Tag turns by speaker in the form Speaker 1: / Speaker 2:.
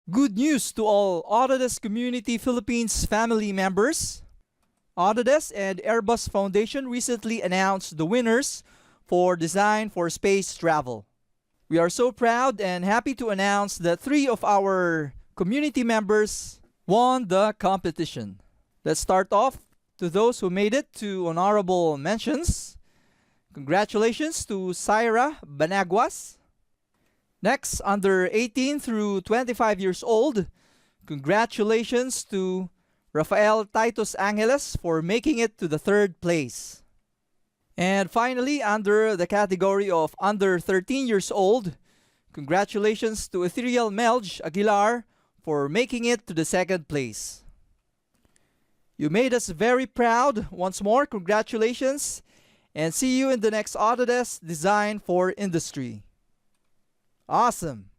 Speaker 1: Good news to all Autodesk Community Philippines family members. Autodesk and Airbus Foundation recently announced the winners for Design for Space Travel. We are so proud and happy to announce that 3 of our community members won the competition. Let's start off to those who made it to honorable mentions. Congratulations to Syra Banaguas. Next, under 18 through 25 years old, congratulations to Rafael Titus Angeles for making it to the 3rd place. And finally, under the category of under 13 years old, congratulations to Ethereal Melj Aguilar for making it to the 2nd place. You made us very proud. Once more, congratulations, and see you in the next Autodesk Design for Industry. Awesome!